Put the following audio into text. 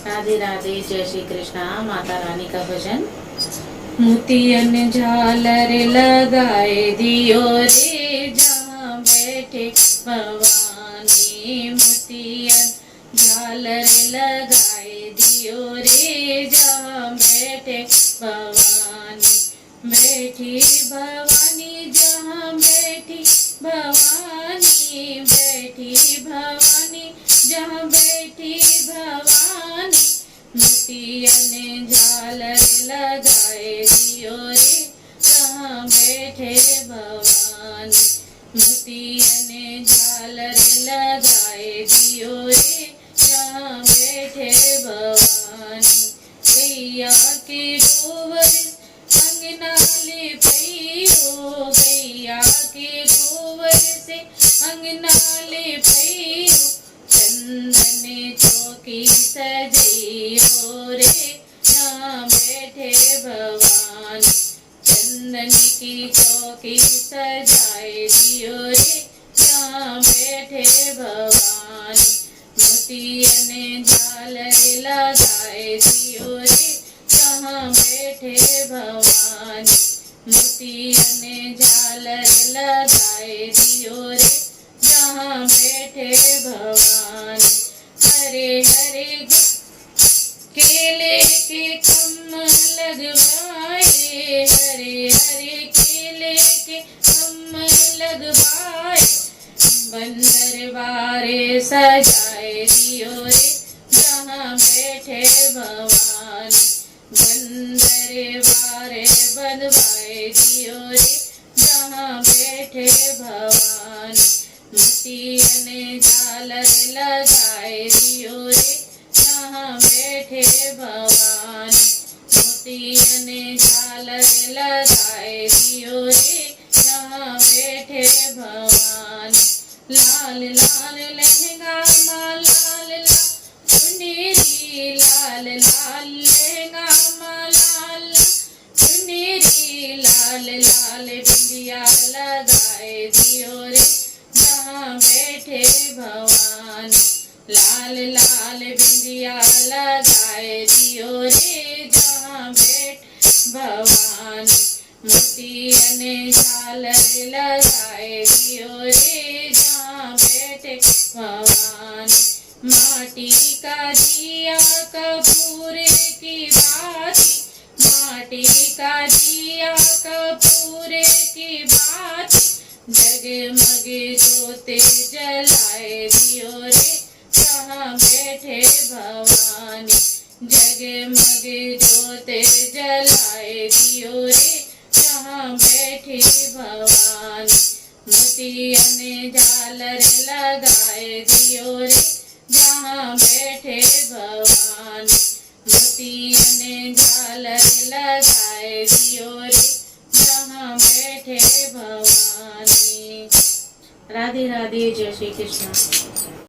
राधे राधे, जय श्री कृष्णा। माता रानी का भजन। मोतियन झालर लगाए दियो रे, जहाँ बैठे भवानी। मोतियन झालर लगाए दियो रे, जहाँ बैठे भवानी। बैठी भवानी जहाँ बैठी भवानी, बैठी भवानी जहाँ बैठी भवानी। मोतियन झालर लगाए दियो रे, जहाँ बैठे भवानी। मोतियन झालर लगाए दियो रे, जहाँ बैठे भवानी। गैया के गोबर अंगना ले पैरो, गैया के गोबर से अंगना ले पैरो। चंदन चौकी सजइयो रे, जहाँ बैठे भवानी। चंदन की चौकी सजाए दियो रे, जहाँ बैठे भवानी। मोतियन झालर लगाए दियो रे, जहाँ बैठे भवानी। मोतियन झालर लगाए दियो रे, जहाँ बैठे भवानी। हरे हरे केले के कम लगवाए, हरे हरे केले के कम लगवाए। बंदर बारे सजाए दियो रे, जहाँ बैठे भवानी। बंदर बारे बनवाए दियो रे, जहाँ बैठे भवानी। मोतियन झालर लगाए दियो रे, जहाँ बैठे भवानी। मोतियन झालर लगाए दियो रे, जहाँ बैठे भवानी। लाल लाल लहंगा माँ लाल लाल चुनरी, लाल लाल लहंगा माँ लाल चुनरी। लाल लाल बिंदिया लगाए दियो रे, जहाँ बैठे भवानी। लाल लाल बिंदिया लगाए दियो रे, जहाँ बैठे भवानी। मोतियन झालर लगाए दियो रे, जहाँ बैठे भवानी। माटी का दिया कपूर की बाती, माटी का दिया कपूर की बाती। जगमग ज्योति जलाए दियो रे, जहाँ बैठे भवानी। जगमग ज्योति जलाए दियो रे, जहाँ बैठे भवानी। मोतियन झालर लगाए दियो रे, जहाँ बैठे भवानी। मोतियन झालर लगाए दियो रे, जहाँ बैठे भवानी। राधे राधे, जय श्री कृष्ण।